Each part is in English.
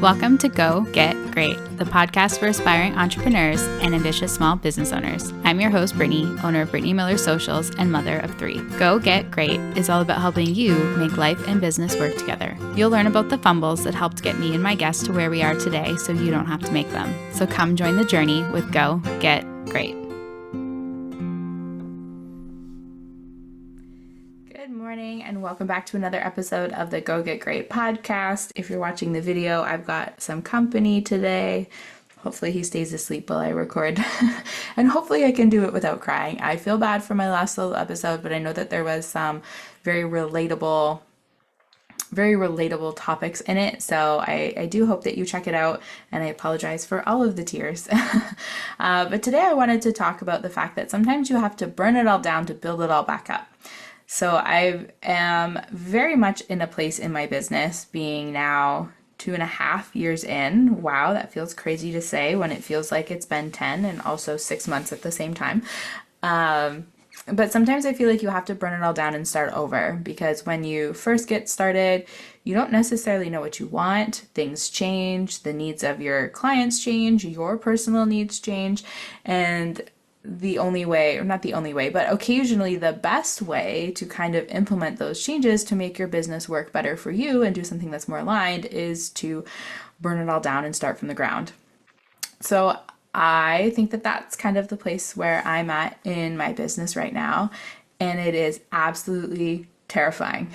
Welcome to Go Get Great, the podcast for aspiring entrepreneurs and ambitious small business owners. I'm your host, Brittany, owner of Brittany Miller Socials and mother of 3. Go Get Great is all about helping you make life and business work together. You'll learn about the fumbles that helped get me and my guests to where we are today so you don't have to make them. So come join the journey with Go Get Great. And welcome back to another episode of the Go Get Great podcast. If you're watching the video, I've got some company today. Hopefully he stays asleep while I record and hopefully I can do it without crying. I feel bad for my last little episode, but I know that there was some very relatable topics in it. So I do hope that you check it out, and I apologize for all of the tears. But today I wanted to talk about the fact that sometimes you have to burn it all down to build it all back up. So I am very much in a place in my business, being now 2.5 years in. Wow, that feels crazy to say when it feels like it's been 10 and also 6 months at the same time. But sometimes I feel like you have to burn it all down and start over, because when you first get started, you don't necessarily know what you want. Things change, the needs of your clients change, your personal needs change, and the only way, or not the only way, but occasionally the best way to kind of implement those changes to make your business work better for you and do something that's more aligned is to burn it all down and start from the ground. So I think that that's kind of the place where I'm at in my business right now, and it is absolutely terrifying.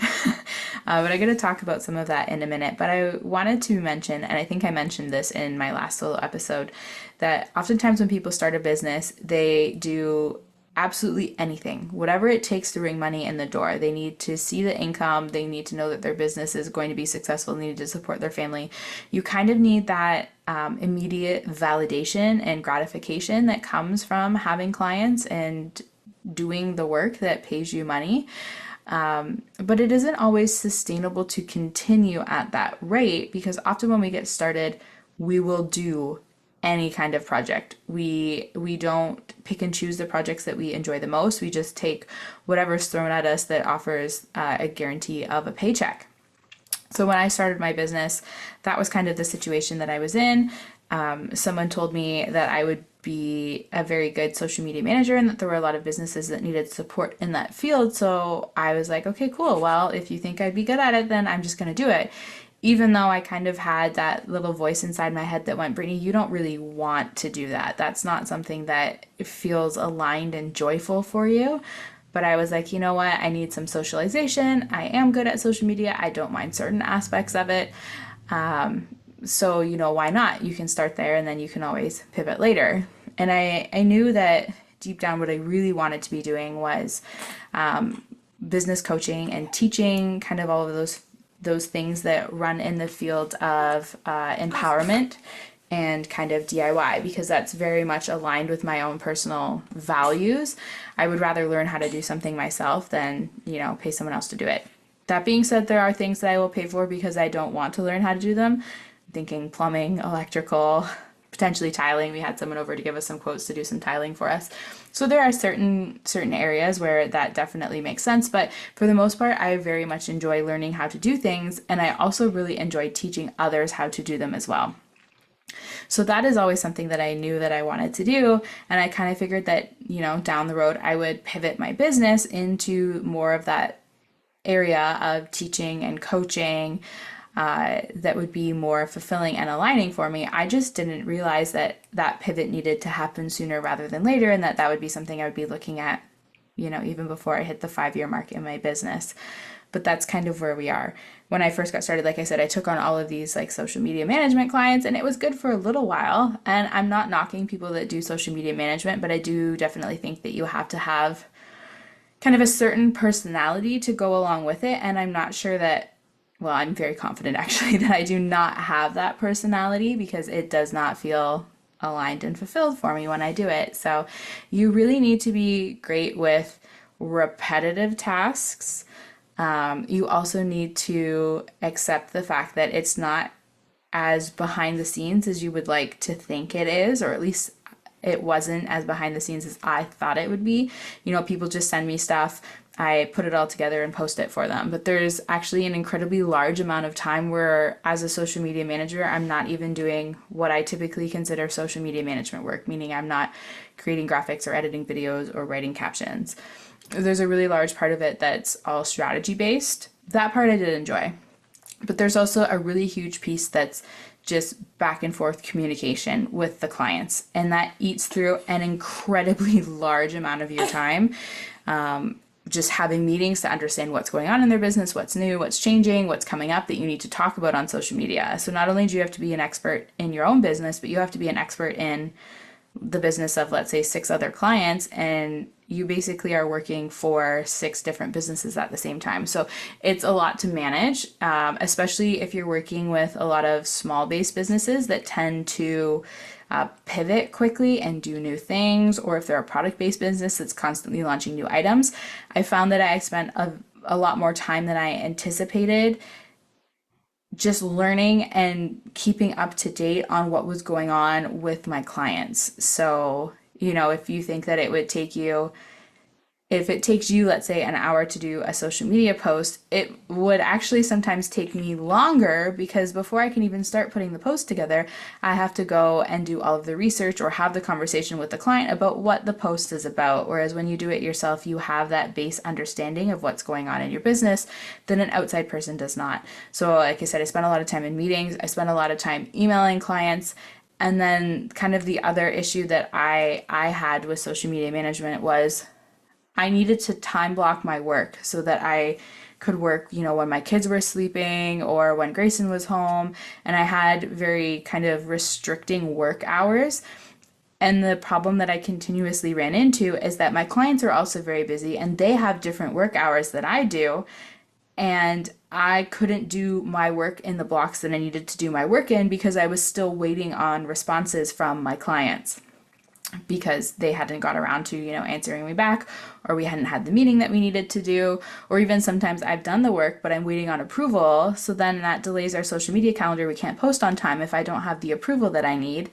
But I'm going to talk about some of that in a minute. But I wanted to mention, and I think I mentioned this in my last solo episode, that oftentimes when people start a business, they do absolutely anything, whatever it takes to bring money in the door. They need to see the income. They need to know that their business is going to be successful. They need to support their family. You kind of need that immediate validation and gratification that comes from having clients and doing the work that pays you money. But it isn't always sustainable to continue at that rate, because often when we get started, we will do any kind of project. We don't pick and choose the projects that we enjoy the most. We just take whatever's thrown at us that offers a guarantee of a paycheck. So when I started my business, that was kind of the situation that I was in. Someone told me that I would be a very good social media manager and that there were a lot of businesses that needed support in that field. So I was like, okay, cool. Well, if you think I'd be good at it, then I'm just going to do it. Even though I kind of had that little voice inside my head that went, Brittany, you don't really want to do that. That's not something that feels aligned and joyful for you. But I was like, you know what? I need some socialization. I am good at social media. I don't mind certain aspects of it. So, why not? You can start there and then you can always pivot later. And I knew that deep down what I really wanted to be doing was business coaching and teaching, kind of all of those things that run in the field of empowerment and kind of DIY, because that's very much aligned with my own personal values. I would rather learn how to do something myself than, pay someone else to do it. That being said, there are things that I will pay for because I don't want to learn how to do them. I'm thinking plumbing, electrical, potentially tiling. We had someone over to give us some quotes to do some tiling for us. So there are certain areas where that definitely makes sense. But for the most part, I very much enjoy learning how to do things. And I also really enjoy teaching others how to do them as well. So that is always something that I knew that I wanted to do. And I kind of figured that, down the road, I would pivot my business into more of that area of teaching and coaching that would be more fulfilling and aligning for me. I just didn't realize that pivot needed to happen sooner rather than later, and that would be something I would be looking at, even before I hit the 5-year mark in my business. But that's kind of where we are. When I first got started, like I said, I took on all of these social media management clients, and it was good for a little while. And I'm not knocking people that do social media management, but I do definitely think that you have to have kind of a certain personality to go along with it. And I'm not sure that, well, I'm very confident actually that I do not have that personality, because it does not feel aligned and fulfilled for me when I do it. So you really need to be great with repetitive tasks. You also need to accept the fact that it's not as behind the scenes as you would like to think it is, or at least it wasn't as behind the scenes as I thought it would be. People just send me stuff. I put it all together and post it for them. But there's actually an incredibly large amount of time where, as a social media manager, I'm not even doing what I typically consider social media management work, meaning I'm not creating graphics or editing videos or writing captions. There's a really large part of it that's all strategy based. That part I did enjoy. But there's also a really huge piece that's just back and forth communication with the clients. And that eats through an incredibly large amount of your time. Just having meetings to understand what's going on in their business, what's new, what's changing, what's coming up that you need to talk about on social media. So not only do you have to be an expert in your own business, but you have to be an expert in the business of, let's say, 6 other clients, and you basically are working for 6 different businesses at the same time. So it's a lot to manage, especially if you're working with a lot of small-based businesses that tend to pivot quickly and do new things, or if they're a product-based business that's constantly launching new items. I found that I spent a lot more time than I anticipated just learning and keeping up to date on what was going on with my clients. So, if you think that it would take you if it takes you, let's say, an hour to do a social media post, it would actually sometimes take me longer because before I can even start putting the post together, I have to go and do all of the research or have the conversation with the client about what the post is about. Whereas when you do it yourself, you have that base understanding of what's going on in your business that an outside person does not. So like I said, I spent a lot of time in meetings. I spent a lot of time emailing clients. And then kind of the other issue that I had with social media management was I needed to time block my work so that I could work, when my kids were sleeping or when Grayson was home. And I had very kind of restricting work hours. And the problem that I continuously ran into is that my clients are also very busy and they have different work hours that I do. And I couldn't do my work in the blocks that I needed to do my work in because I was still waiting on responses from my clients, because they hadn't got around to, answering me back, or we hadn't had the meeting that we needed to do, or even sometimes I've done the work, but I'm waiting on approval. So then that delays our social media calendar. We can't post on time if I don't have the approval that I need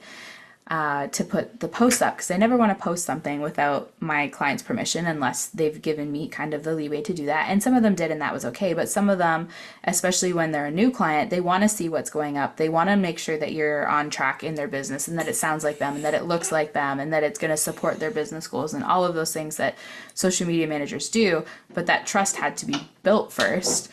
to put the post up, because I never want to post something without my client's permission unless they've given me kind of the leeway to do that. And some of them did, and that was okay. But some of them, especially when they're a new client, they want to see what's going up. They want to make sure that you're on track in their business and that it sounds like them and that it looks like them and that it's going to support their business goals and all of those things that social media managers do. But that trust had to be built first.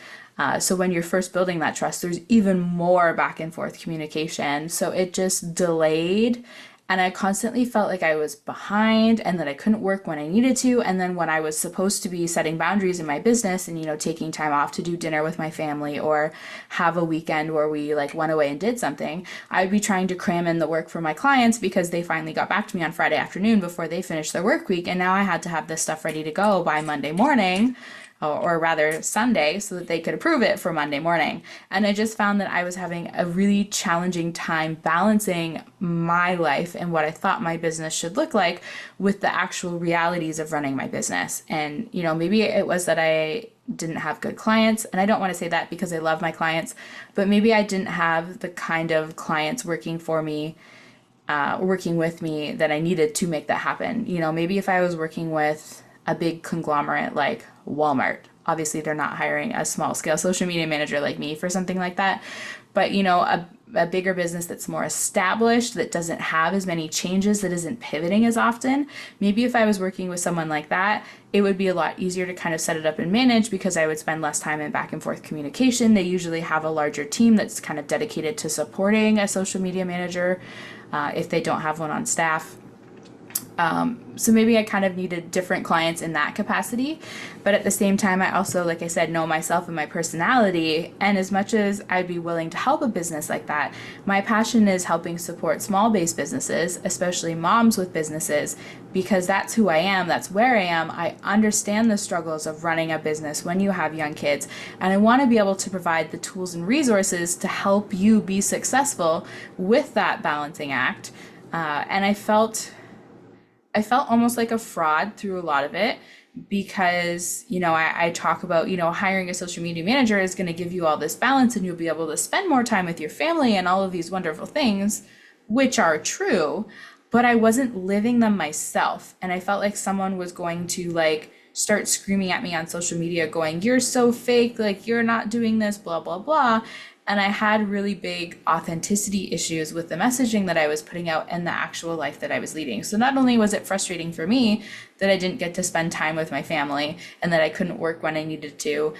So when you're first building that trust, there's even more back and forth communication. So it just delayed, and I constantly felt like I was behind and that I couldn't work when I needed to. And then when I was supposed to be setting boundaries in my business and, taking time off to do dinner with my family or have a weekend where we went away and did something, I'd be trying to cram in the work for my clients because they finally got back to me on Friday afternoon before they finished their work week. And now I had to have this stuff ready to go by Monday morning, or rather Sunday, so that they could approve it for Monday morning. And I just found that I was having a really challenging time balancing my life and what I thought my business should look like with the actual realities of running my business. And, maybe it was that I didn't have good clients, and I don't want to say that because I love my clients, but maybe I didn't have the kind of clients working with me that I needed to make that happen. Maybe if I was working with a big conglomerate like Walmart, obviously they're not hiring a small scale social media manager like me for something like that, but a bigger business that's more established, that doesn't have as many changes, that isn't pivoting as often, maybe if I was working with someone like that, it would be a lot easier to kind of set it up and manage because I would spend less time in back and forth communication. They usually have a larger team that's kind of dedicated to supporting a social media manager if they don't have one on staff. So maybe I kind of needed different clients in that capacity, but at the same time, I also, like I said, know myself and my personality. And as much as I'd be willing to help a business like that, my passion is helping support small-based businesses, especially moms with businesses, because that's who I am. That's where I am. I understand the struggles of running a business when you have young kids, and I want to be able to provide the tools and resources to help you be successful with that balancing act. And I felt almost like a fraud through a lot of it because, I talk about, hiring a social media manager is going to give you all this balance and you'll be able to spend more time with your family and all of these wonderful things, which are true, but I wasn't living them myself. And I felt like someone was going to start screaming at me on social media going, "You're so fake, like you're not doing this, blah, blah, blah." And I had really big authenticity issues with the messaging that I was putting out and the actual life that I was leading. So not only was it frustrating for me that I didn't get to spend time with my family and that I couldn't work when I needed to,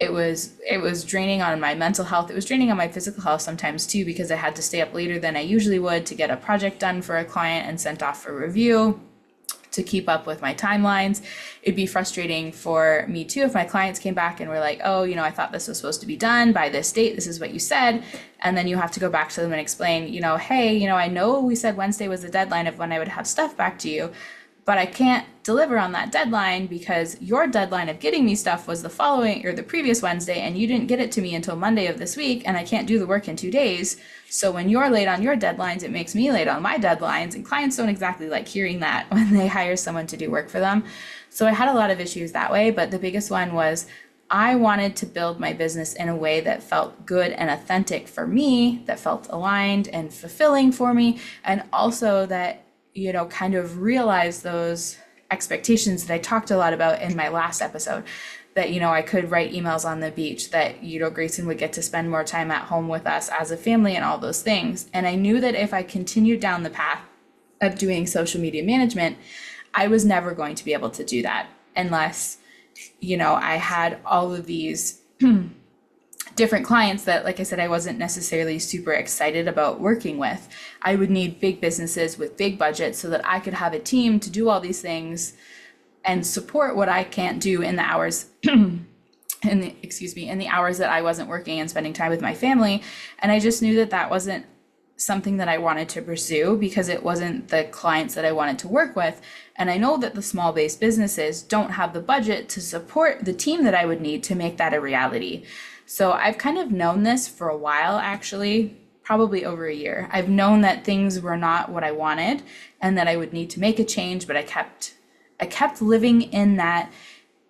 it was draining on my mental health. It was draining on my physical health sometimes too, because I had to stay up later than I usually would to get a project done for a client and sent off for review, to keep up with my timelines. It'd be frustrating for me too if my clients came back and were like, "Oh, I thought this was supposed to be done by this date. This is what you said." And then you have to go back to them and explain, "Hey, I know we said Wednesday was the deadline of when I would have stuff back to you, but I can't deliver on that deadline because your deadline of getting me stuff was the following or the previous Wednesday, and you didn't get it to me until Monday of this week, and I can't do the work in 2 days. So when you're late on your deadlines, it makes me late on my deadlines." And clients don't exactly like hearing that when they hire someone to do work for them. So I had a lot of issues that way, but the biggest one was I wanted to build my business in a way that felt good and authentic for me, that felt aligned and fulfilling for me, and also that kind of realize those expectations that I talked a lot about in my last episode, that, I could write emails on the beach, that, Grayson would get to spend more time at home with us as a family and all those things. And I knew that if I continued down the path of doing social media management, I was never going to be able to do that unless, I had all of these different clients that, like I said, I wasn't necessarily super excited about working with. I would need big businesses with big budgets so that I could have a team to do all these things and support what I can't do in the hours in the hours that I wasn't working and spending time with my family. And I just knew that that wasn't something that I wanted to pursue because it wasn't the clients that I wanted to work with. And I know that the small based businesses don't have the budget to support the team that I would need to make that a reality. So I've kind of known this for a while, actually, probably over a year. I've known that things were not what I wanted and that I would need to make a change, but I kept living in that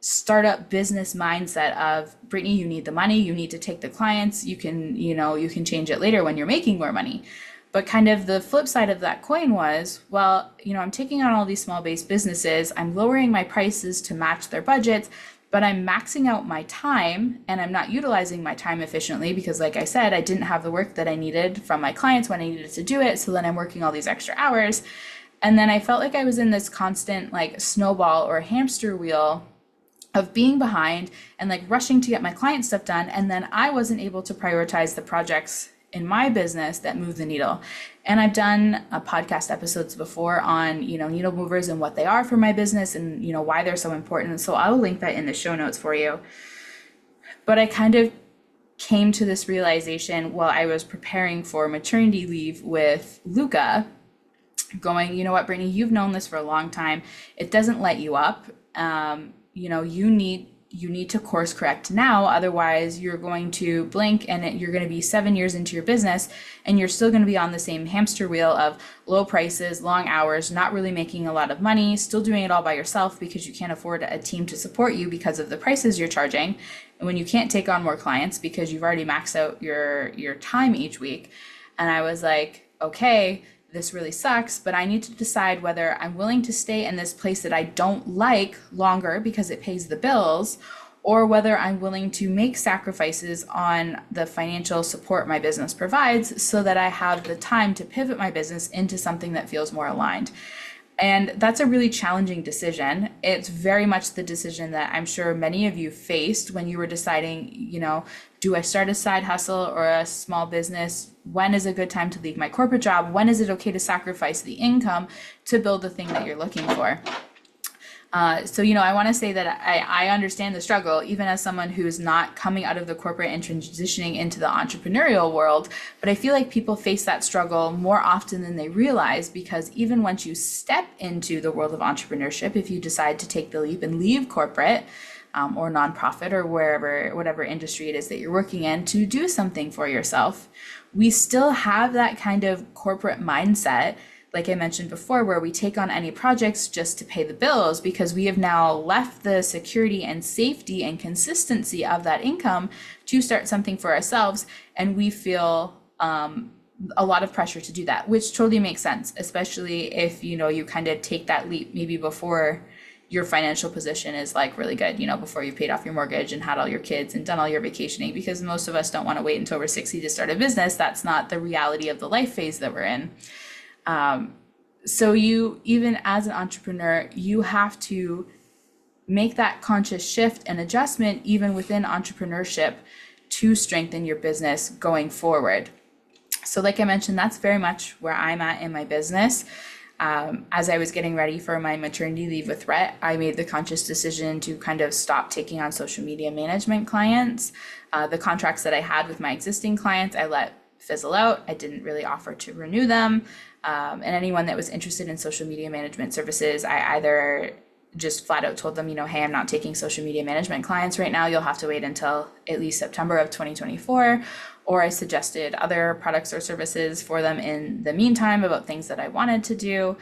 startup business mindset of, "Brittany, you need the money, you need to take the clients, you can change it later when you're making more money." But kind of the flip side of that coin was, well, I'm taking on all these small based businesses, I'm lowering my prices to match their budgets, but I'm maxing out my time and I'm not utilizing my time efficiently because, like I said, I didn't have the work that I needed from my clients when I needed to do it. So then I'm working all these extra hours. And then I felt like I was in this constant like snowball or hamster wheel of being behind and like rushing to get my client stuff done. And then I wasn't able to prioritize the projects in my business that move the needle. And I've done podcast episodes before on, needle movers and what they are for my business and, why they're so important. So I'll link that in the show notes for you. But I kind of came to this realization while I was preparing for maternity leave with Luca, going, "You know what, Brittany, you've known this for a long time. It doesn't let you up. You need to course correct now. Otherwise you're going to blink and you're going to be 7 years into your business and you're still going to be on the same hamster wheel of low prices, long hours, not really making a lot of money, still doing it all by yourself because you can't afford a team to support you because of the prices you're charging. And when you can't take on more clients because you've already maxed out your time each week." And I was like, okay, this really sucks, but I need to decide whether I'm willing to stay in this place that I don't like longer because it pays the bills, or whether I'm willing to make sacrifices on the financial support my business provides so that I have the time to pivot my business into something that feels more aligned. And that's a really challenging decision. It's very much the decision that I'm sure many of you faced when you were deciding, do I start a side hustle or a small business? When is a good time to leave my corporate job? When is it okay to sacrifice the income to build the thing that you're looking for? So I want to say that I understand the struggle, even as someone who's not coming out of the corporate and transitioning into the entrepreneurial world. But I feel like people face that struggle more often than they realize, because even once you step into the world of entrepreneurship, if you decide to take the leap and leave corporate or nonprofit or whatever industry it is that you're working in to do something for yourself, we still have that kind of corporate mindset, like I mentioned before, where we take on any projects just to pay the bills because we have now left the security and safety and consistency of that income to start something for ourselves. And we feel a lot of pressure to do that, which totally makes sense, especially if, you kind of take that leap maybe before your financial position is like really good, before you paid off your mortgage and had all your kids and done all your vacationing, because most of us don't want to wait until we're 60 to start a business. That's not the reality of the life phase that we're in. So you, even as an entrepreneur, you have to make that conscious shift and adjustment even within entrepreneurship to strengthen your business going forward. So like I mentioned, that's very much where I'm at in my business. As I was getting ready for my maternity leave with Rhett, I made the conscious decision to kind of stop taking on social media management clients. The contracts that I had with my existing clients, I let fizzle out. I didn't really offer to renew them. And anyone that was interested in social media management services, I either just flat out told them, hey, I'm not taking social media management clients right now. You'll have to wait until at least September of 2024. Or I suggested other products or services for them in the meantime about things that I wanted to do.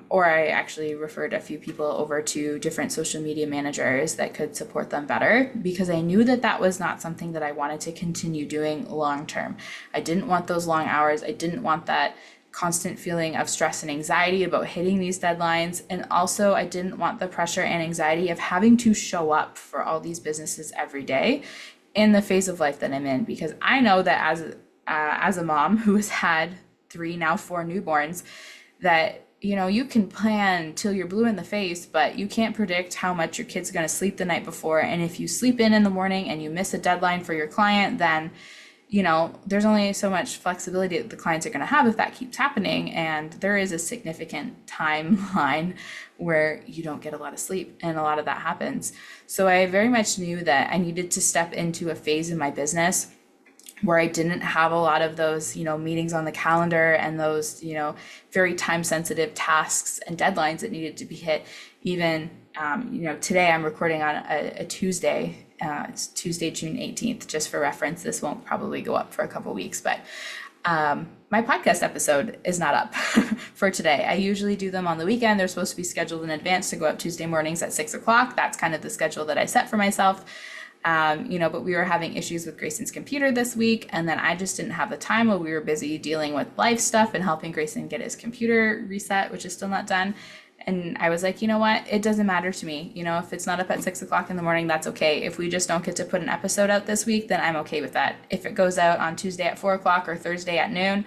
Or I actually referred a few people over to different social media managers that could support them better, because I knew that that was not something that I wanted to continue doing long term. I didn't want those long hours. I didn't want that constant feeling of stress and anxiety about hitting these deadlines. And also, I didn't want the pressure and anxiety of having to show up for all these businesses every day in the phase of life that I'm in, because I know that as a mom who has had 3, now 4 newborns, that you can plan till you're blue in the face, but you can't predict how much your kid's going to sleep the night before. And if you sleep in the morning and you miss a deadline for your client, then there's only so much flexibility that the clients are going to have if that keeps happening. And there is a significant timeline where you don't get a lot of sleep, and a lot of that happens. So I very much knew that I needed to step into a phase in my business where I didn't have a lot of those, meetings on the calendar and those, very time sensitive tasks and deadlines that needed to be hit. Even, today I'm recording on a Tuesday. It's Tuesday, June 18th, just for reference. This won't probably go up for a couple weeks, but my podcast episode is not up for today. I usually do them on the weekend. They're supposed to be scheduled in advance to go up Tuesday mornings at 6 o'clock. That's kind of the schedule that I set for myself. But we were having issues with Grayson's computer this week, and then I just didn't have the time while we were busy dealing with life stuff and helping Grayson get his computer reset, which is still not done. And I was like, you know what? It doesn't matter to me. If it's not up at 6 o'clock in the morning, that's okay. If we just don't get to put an episode out this week, then I'm okay with that. If it goes out on Tuesday at 4 o'clock or Thursday at noon,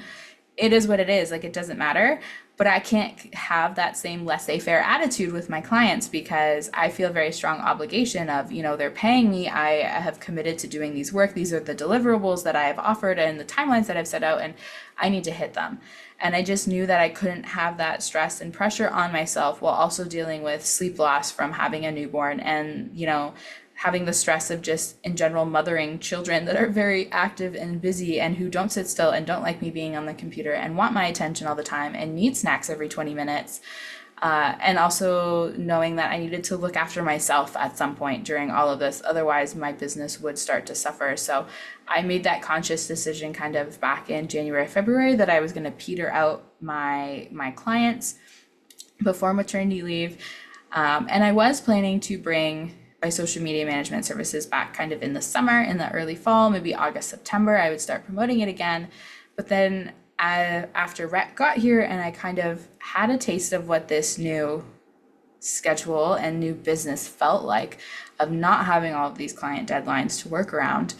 it is what it is. Like, it doesn't matter. But I can't have that same laissez-faire attitude with my clients, because I feel very strong obligation of, they're paying me. I have committed to doing these work. These are the deliverables that I have offered and the timelines that I've set out, and I need to hit them. And I just knew that I couldn't have that stress and pressure on myself while also dealing with sleep loss from having a newborn, and, having the stress of just in general mothering children that are very active and busy and who don't sit still and don't like me being on the computer and want my attention all the time and need snacks every 20 minutes. And also knowing that I needed to look after myself at some point during all of this. Otherwise, my business would start to suffer. So I made that conscious decision kind of back in January, February, that I was going to peter out my clients before maternity leave. And I was planning to bring my social media management services back kind of in the summer, in the early fall, maybe August, September. I would start promoting it again. But then after Rhett got here and I kind of had a taste of what this new schedule and new business felt like, of not having all of these client deadlines to work around,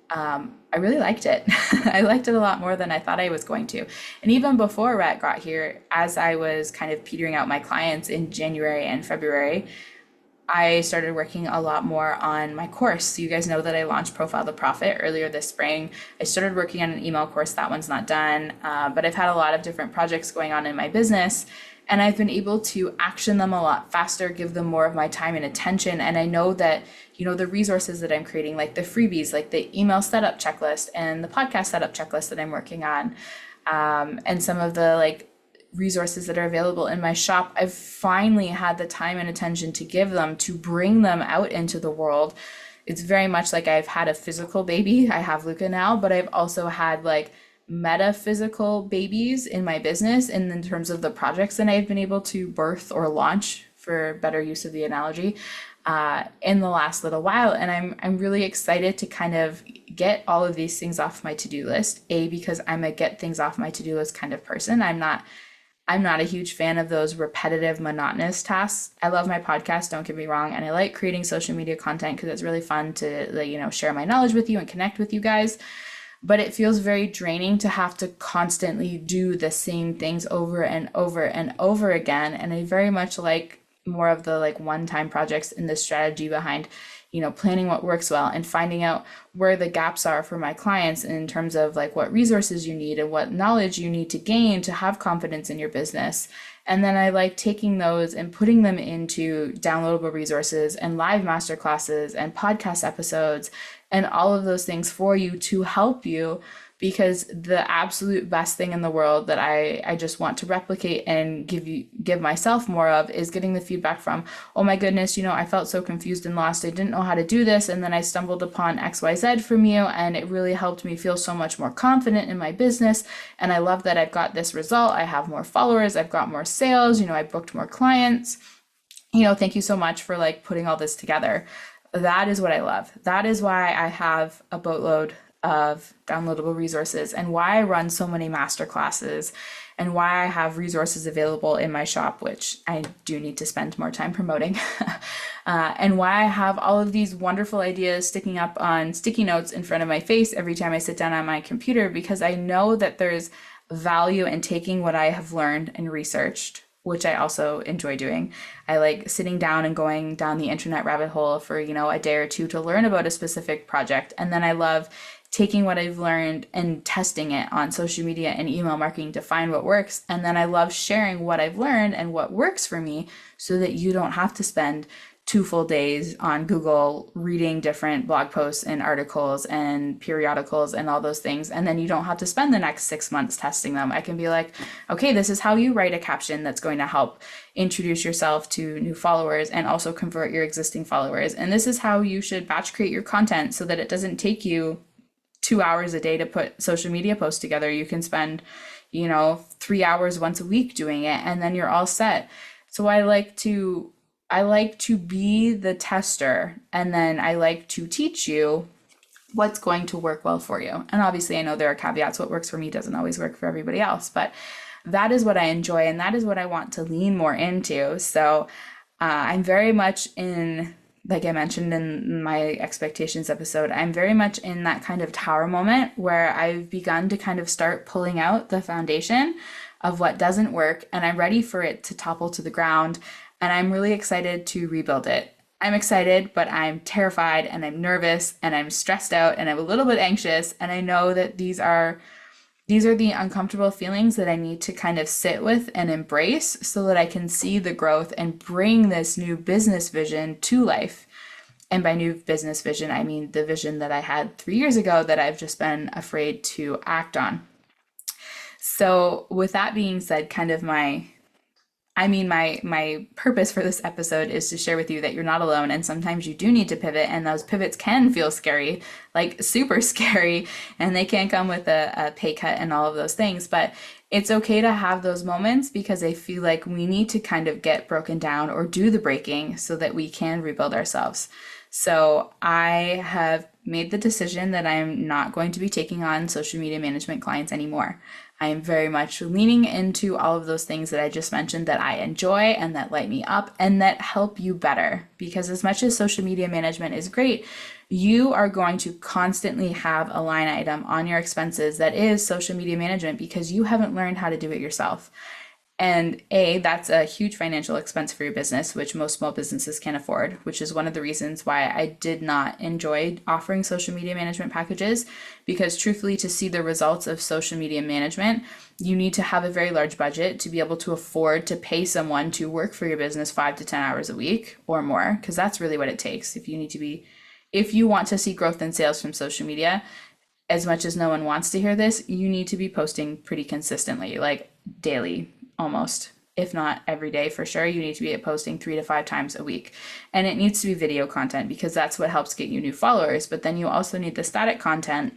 I really liked it. I liked it a lot more than I thought I was going to. And even before Rhett got here, as I was kind of petering out my clients in January and February, I started working a lot more on my course. So you guys know that I launched Profile the Profit earlier this spring. I started working on an email course. That one's not done, but I've had a lot of different projects going on in my business, and I've been able to action them a lot faster, give them more of my time and attention. And I know that, the resources that I'm creating, like the freebies, like the email setup checklist and the podcast setup checklist that I'm working on, and some of the resources that are available in my shop, I've finally had the time and attention to give them, to bring them out into the world. It's very much like I've had a physical baby. I have Luca now, but I've also had metaphysical babies in my business, and in terms of the projects that I've been able to birth or launch, for better use of the analogy, in the last little while. And I'm really excited to kind of get all of these things off my to-do list, because I'm a get things off my to-do list kind of person. I'm not I'm not a huge fan of those repetitive, monotonous tasks. I love my podcast, don't get me wrong, and I like creating social media content because it's really fun to, like, share my knowledge with you and connect with you guys. But it feels very draining to have to constantly do the same things over and over and over again. And I very much like more of the like one-time projects and the strategy behind, planning what works well and finding out where the gaps are for my clients in terms of like what resources you need and what knowledge you need to gain to have confidence in your business. And then I like taking those and putting them into downloadable resources and live masterclasses and podcast episodes and all of those things for you to help you, because the absolute best thing in the world that I just want to replicate and give myself more of is getting the feedback from, oh my goodness, I felt so confused and lost. I didn't know how to do this. And then I stumbled upon XYZ from you, and it really helped me feel so much more confident in my business. And I love that I've got this result. I have more followers. I've got more sales. I booked more clients. Thank you so much for like putting all this together. That is what I love. That is why I have a boatload of downloadable resources and why I run so many master classes and why I have resources available in my shop, which I do need to spend more time promoting, and why I have all of these wonderful ideas sticking up on sticky notes in front of my face every time I sit down on my computer, because I know that there's value in taking what I have learned and researched, which I also enjoy doing. I like sitting down and going down the internet rabbit hole for, a day or two to learn about a specific project. And then I love taking what I've learned and testing it on social media and email marketing to find what works. And then I love sharing what I've learned and what works for me so that you don't have to spend 2 full days on Google reading different blog posts and articles and periodicals and all those things. And then you don't have to spend the next 6 months testing them. I can be like, okay, this is how you write a caption that's going to help introduce yourself to new followers and also convert your existing followers. And this is how you should batch create your content so that it doesn't take you 2 hours a day to put social media posts together. You can spend, 3 hours once a week doing it, and then you're all set. So I like to be the tester, and then I like to teach you what's going to work well for you. And obviously I know there are caveats. What works for me doesn't always work for everybody else, but that is what I enjoy, and that is what I want to lean more into. So I'm very much in, like I mentioned in my expectations episode, I'm very much in that kind of tower moment where I've begun to kind of start pulling out the foundation of what doesn't work, and I'm ready for it to topple to the ground, and I'm really excited to rebuild it. I'm excited, but I'm terrified and I'm nervous and I'm stressed out and I'm a little bit anxious, and I know that these are the uncomfortable feelings that I need to kind of sit with and embrace so that I can see the growth and bring this new business vision to life. And by new business vision, I mean the vision that I had 3 years ago that I've just been afraid to act on. So with that being said, kind of my purpose for this episode is to share with you that you're not alone, and sometimes you do need to pivot, and those pivots can feel scary, like super scary, and they can come with a pay cut and all of those things, but it's okay to have those moments, because I feel like we need to kind of get broken down or do the breaking so that we can rebuild ourselves. So I have made the decision that I'm not going to be taking on social media management clients anymore. I am very much leaning into all of those things that I just mentioned that I enjoy and that light me up and that help you better. Because as much as social media management is great, you are going to constantly have a line item on your expenses that is social media management because you haven't learned how to do it yourself. And that's a huge financial expense for your business, which most small businesses can't afford, which is one of the reasons why I did not enjoy offering social media management packages, because truthfully, to see the results of social media management, you need to have a very large budget to be able to afford to pay someone to work for your business 5 to 10 hours a week or more, because that's really what it takes. If you want to see growth in sales from social media, as much as no one wants to hear this, you need to be posting pretty consistently, like daily, almost, if not every day for sure. You need to be posting 3 to 5 times a week, and it needs to be video content because that's what helps get you new followers. But then you also need the static content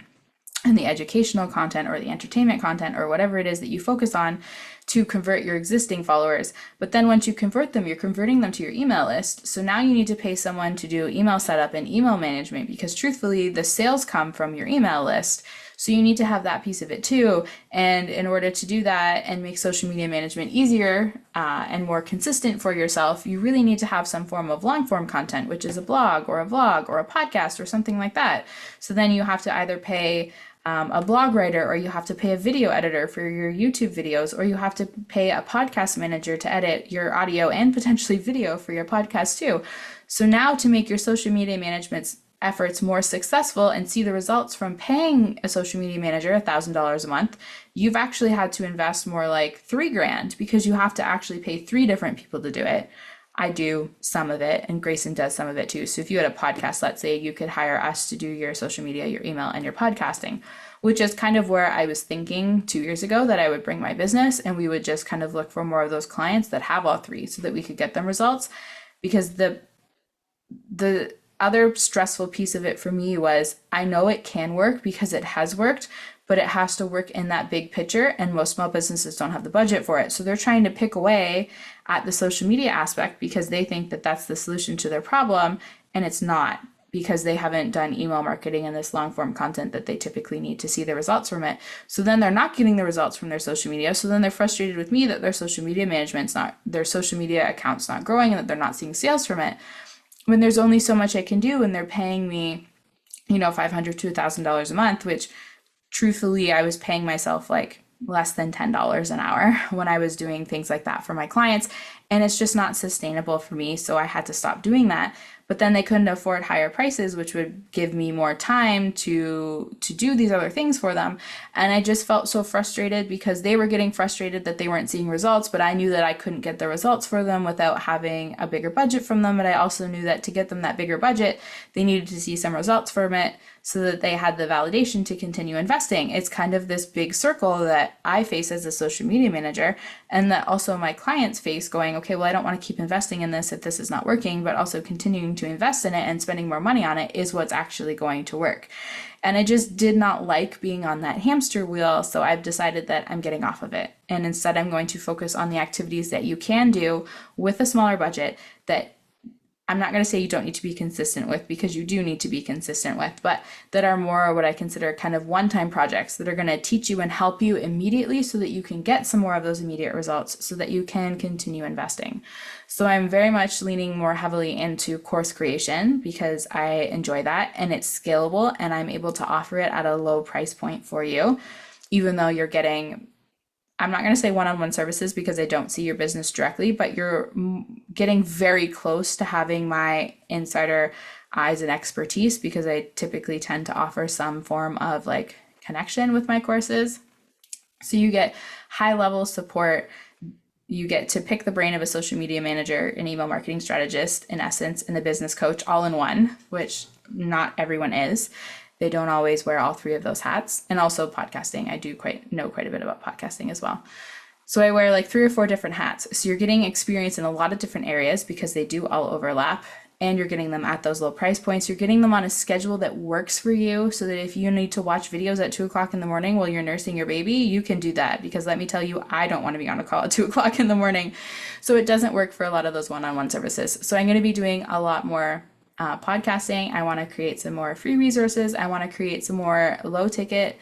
and the educational content or the entertainment content or whatever it is that you focus on to convert your existing followers. But then once you convert them, you're converting them to your email list. So now you need to pay someone to do email setup and email management, because truthfully, the sales come from your email list. So you need to have that piece of it too. And in order to do that and make social media management easier and more consistent for yourself, you really need to have some form of long form content, which is a blog or a vlog or a podcast or something like that. So then you have to either pay a blog writer, or you have to pay a video editor for your YouTube videos, or you have to pay a podcast manager to edit your audio and potentially video for your podcast too. So now to make your social media management efforts more successful and see the results from paying a social media manager $1,000 a month, you've actually had to invest more like $3,000 because you have to actually pay 3 different people to do it. I do some of it, and Grayson does some of it too. So if you had a podcast, let's say, you could hire us to do your social media, your email, and your podcasting, which is kind of where I was thinking 2 years ago that I would bring my business, and we would just kind of look for more of those clients that have all 3 so that we could get them results. Because the other stressful piece of it for me was, I know it can work because it has worked, but it has to work in that big picture, and most small businesses don't have the budget for it. So they're trying to pick away at the social media aspect because they think that that's the solution to their problem, and it's not, because they haven't done email marketing and this long form content that they typically need to see the results from it. So then they're not getting the results from their social media. So then they're frustrated with me that their social media their social media account's not growing, and that they're not seeing sales from it. When there's only so much I can do, and they're paying me, $500 to $1,000 a month, which truthfully, I was paying myself like less than $10 an hour when I was doing things like that for my clients. And it's just not sustainable for me. So I had to stop doing that. But then they couldn't afford higher prices, which would give me more time to do these other things for them. And I just felt so frustrated because they were getting frustrated that they weren't seeing results, but I knew that I couldn't get the results for them without having a bigger budget from them. But I also knew that to get them that bigger budget, they needed to see some results from it so that they had the validation to continue investing. It's kind of this big circle that I face as a social media manager, and that also my clients face, going, okay, well, I don't want to keep investing in this if this is not working, but also continuing to invest in it and spending more money on it is what's actually going to work. And I just did not like being on that hamster wheel. So I've decided that I'm getting off of it. And instead, I'm going to focus on the activities that you can do with a smaller budget, that I'm not going to say you don't need to be consistent with, because you do need to be consistent with, but that are more what I consider kind of one-time projects that are going to teach you and help you immediately so that you can get some more of those immediate results so that you can continue investing. So I'm very much leaning more heavily into course creation because I enjoy that, and it's scalable, and I'm able to offer it at a low price point for you, even though you're getting, I'm not going to say one-on-one services because I don't see your business directly, but you're getting very close to having my insider eyes and expertise, because I typically tend to offer some form of like connection with my courses. So you get high-level support. You get to pick the brain of a social media manager, an email marketing strategist, in essence, and a business coach all in one, which not everyone is. They don't always wear all 3 of those hats. And also podcasting. I do know quite a bit about podcasting as well. So I wear like 3 or 4 different hats. So you're getting experience in a lot of different areas because they do all overlap. And you're getting them at those low price points. You're getting them on a schedule that works for you, so that if you need to watch videos at 2 o'clock in the morning while you're nursing your baby, you can do that. Because let me tell you, I don't want to be on a call at 2 o'clock in the morning. So it doesn't work for a lot of those one-on-one services. So I'm going to be doing a lot more podcasting. I want to create some more free resources. I want to create some more low ticket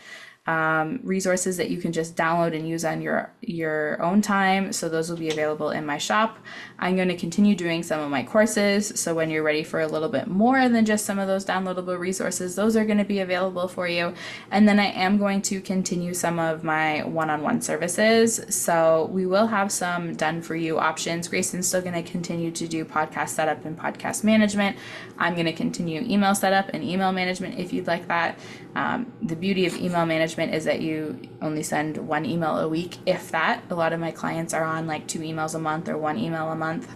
resources that you can just download and use on your own time. So those will be available in my shop. I'm going to continue doing some of my courses. So when you're ready for a little bit more than just some of those downloadable resources, those are going to be available for you. And then I am going to continue some of my one-on-one services. So we will have some done for you options. Grayson's still going to continue to do podcast setup and podcast management. I'm going to continue email setup and email management if you'd like that. The beauty of email management is that you only send 1 email a week, if that. A lot of my clients are on like 2 emails a month or 1 email a month.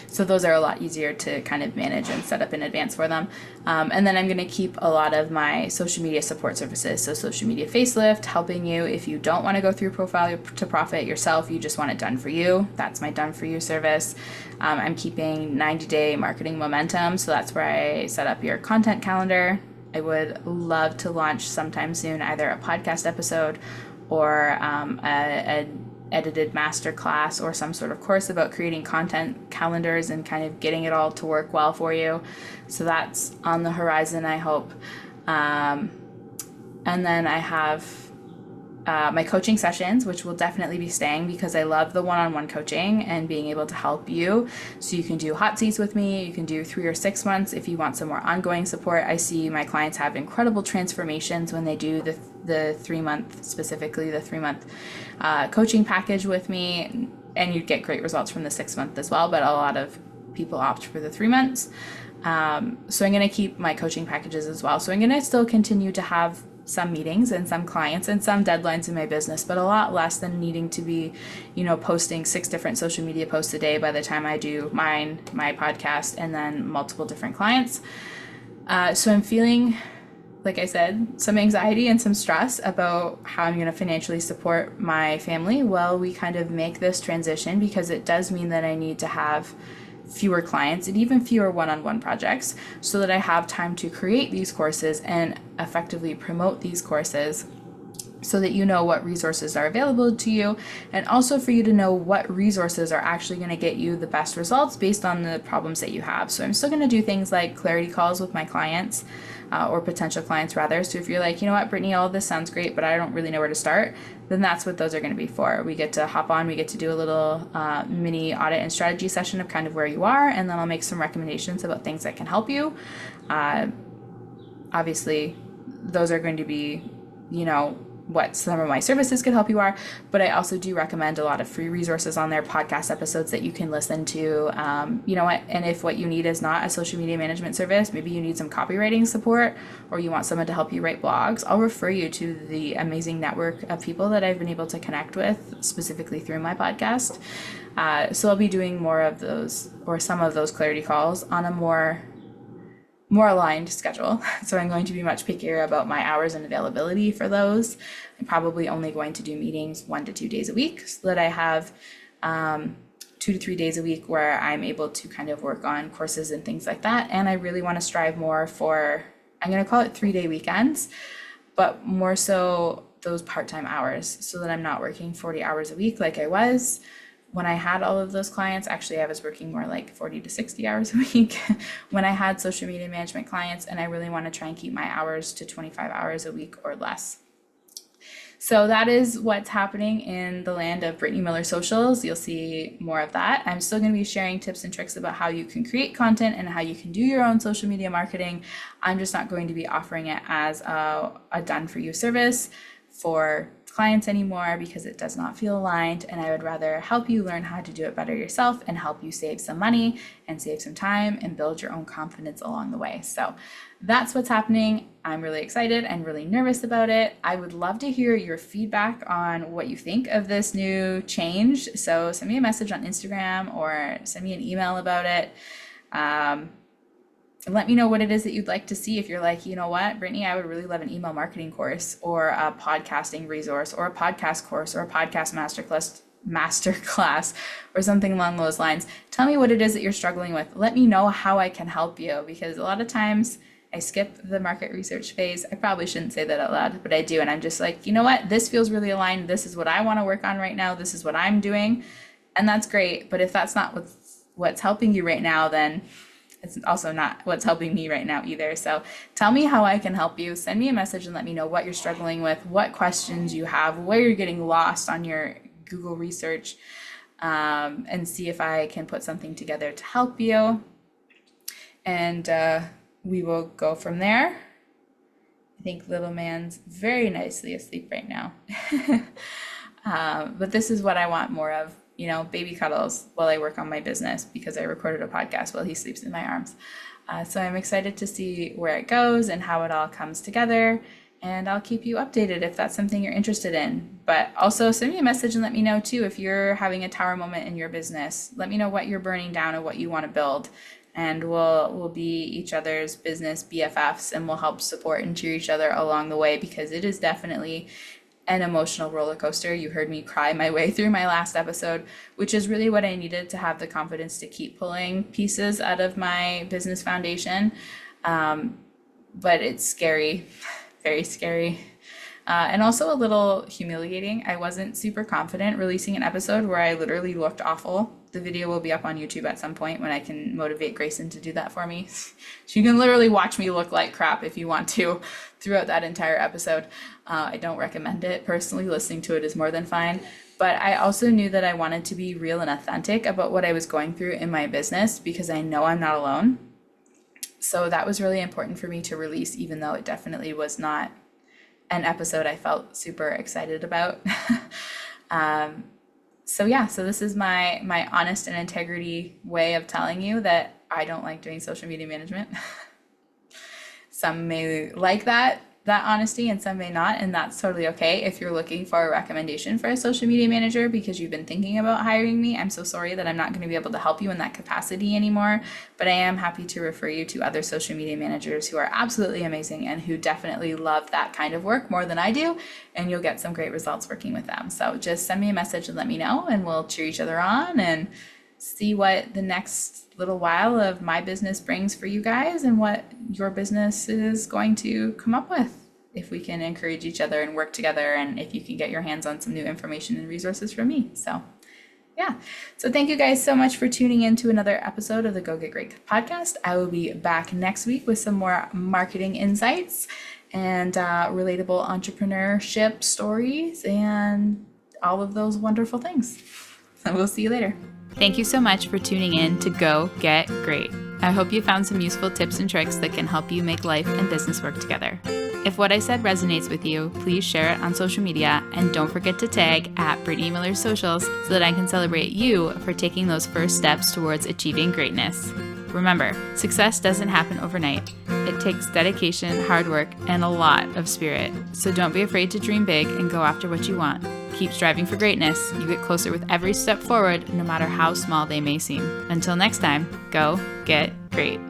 So those are a lot easier to kind of manage and set up in advance for them. And then I'm going to keep a lot of my social media support services. So social media facelift, helping you if you don't want to go through profile to profit yourself, you just want it done for you. That's my done for you service. I'm keeping 90-day marketing momentum. So that's where I set up your content calendar. I would love to launch sometime soon either a podcast episode or an edited masterclass or some sort of course about creating content calendars and kind of getting it all to work well for you. So that's on the horizon, I hope. And then I have my coaching sessions, which will definitely be staying because I love the one-on-one coaching and being able to help you. So you can do hot seats with me. You can do 3 or 6 months if you want some more ongoing support. I see my clients have incredible transformations when they do the 3-month, specifically the 3-month coaching package with me. And you get great results from the 6-month as well, but a lot of people opt for the 3 months. So I'm going to keep my coaching packages as well. So I'm going to still continue to have some meetings and some clients and some deadlines in my business, but a lot less than needing to be, posting 6 different social media posts a day by the time I do my podcast, and then multiple different clients. So I'm feeling, like I said, some anxiety and some stress about how I'm going to financially support my family while we kind of make this transition, because it does mean that I need to have fewer clients and even fewer one-on-one projects so that I have time to create these courses and effectively promote these courses, so that you know what resources are available to you, and also for you to know what resources are actually going to get you the best results based on the problems that you have. So I'm still going to do things like clarity calls with my clients, or potential clients rather. So if you're like, you know what, Brittany, all of this sounds great, but I don't really know where to start, then that's what those are going to be for. We get to hop on, we get to do a little mini audit and strategy session of kind of where you are, and then I'll make some recommendations about things that can help you. Obviously, those are going to be, what some of my services could help you are, but I also do recommend a lot of free resources on there, podcast episodes that you can listen to. And if what you need is not a social media management service, maybe you need some copywriting support, or you want someone to help you write blogs, I'll refer you to the amazing network of people that I've been able to connect with specifically through my podcast. So I'll be doing more of those, or some of those clarity calls on a more aligned schedule. So I'm going to be much pickier about my hours and availability for those. I'm probably only going to do meetings 1 to 2 days a week, so that I have 2 to 3 days a week where I'm able to kind of work on courses and things like that. And I really want to strive more for, I'm going to call it 3-day weekends, but more so those part-time hours, so that I'm not working 40 hours a week like I was when I had all of those clients. Actually, I was working more like 40 to 60 hours a week when I had social media management clients, and I really want to try and keep my hours to 25 hours a week or less. So that is what's happening in the land of Brittany Miller Socials. You'll see more of that. I'm still going to be sharing tips and tricks about how you can create content and how you can do your own social media marketing. I'm just not going to be offering it as a done for you service for clients anymore, because it does not feel aligned, and I would rather help you learn how to do it better yourself and help you save some money and save some time and build your own confidence along the way. So that's what's happening. I'm really excited and really nervous about it. I would love to hear your feedback on what you think of this new change. So send me a message on Instagram or send me an email about it. And let me know what it is that you'd like to see. If you're like, you know what, Brittany, I would really love an email marketing course, or a podcasting resource, or a podcast course, or a podcast masterclass, or something along those lines. Tell me what it is that you're struggling with. Let me know how I can help you, because a lot of times I skip the market research phase. I probably shouldn't say that out loud, but I do. And I'm just like, you know what, this feels really aligned. This is what I want to work on right now. This is what I'm doing. And that's great. But if that's not what's helping you right now, then it's also not what's helping me right now either. So tell me how I can help you. Send me a message and let me know what you're struggling with, what questions you have, where you're getting lost on your Google research, and see if I can put something together to help you. And we will go from there. I think little man's very nicely asleep right now. But this is what I want more of. Baby cuddles while I work on my business, because I recorded a podcast while he sleeps in my arms. So I'm excited to see where it goes and how it all comes together. And I'll keep you updated if that's something you're interested in. But also send me a message and let me know too if you're having a tower moment in your business. Let me know what you're burning down and what you want to build. And we'll be each other's business BFFs, and we'll help support and cheer each other along the way, because it is definitely an emotional roller coaster. You heard me cry my way through my last episode, which is really what I needed to have the confidence to keep pulling pieces out of my business foundation. But it's scary, very scary. And also a little humiliating. I wasn't super confident releasing an episode where I literally looked awful. The video will be up on YouTube at some point when I can motivate Grayson to do that for me. So you can literally watch me look like crap if you want to throughout that entire episode. I don't recommend it. Personally, listening to it is more than fine. But I also knew that I wanted to be real and authentic about what I was going through in my business because I know I'm not alone. So that was really important for me to release, even though it definitely was not an episode I felt super excited about. So this is my honest and integrity way of telling you that I don't like doing social media management. Some may like that honesty and some may not, and that's totally okay. If you're looking for a recommendation for a social media manager because you've been thinking about hiring me, I'm so sorry that I'm not going to be able to help you in that capacity anymore, but I am happy to refer you to other social media managers who are absolutely amazing and who definitely love that kind of work more than I do, and you'll get some great results working with them. So just send me a message and let me know, and we'll cheer each other on and see what the next little while of my business brings for you guys and what your business is going to come up with if we can encourage each other and work together, and if you can get your hands on some new information and resources from me. So thank you guys so much for tuning in to another episode of the Go Get Great podcast. I will be back next week with some more marketing insights and relatable entrepreneurship stories and all of those wonderful things. So we'll see you later. Thank you so much for tuning in to Go Get Great. I hope you found some useful tips and tricks that can help you make life and business work together. If what I said resonates with you, please share it on social media, and don't forget to tag @Brittany Miller Socials so that I can celebrate you for taking those first steps towards achieving greatness. Remember, success doesn't happen overnight. It takes dedication, hard work, and a lot of spirit. So don't be afraid to dream big and go after what you want. Keep striving for greatness. You get closer with every step forward, no matter how small they may seem. Until next time, go get great.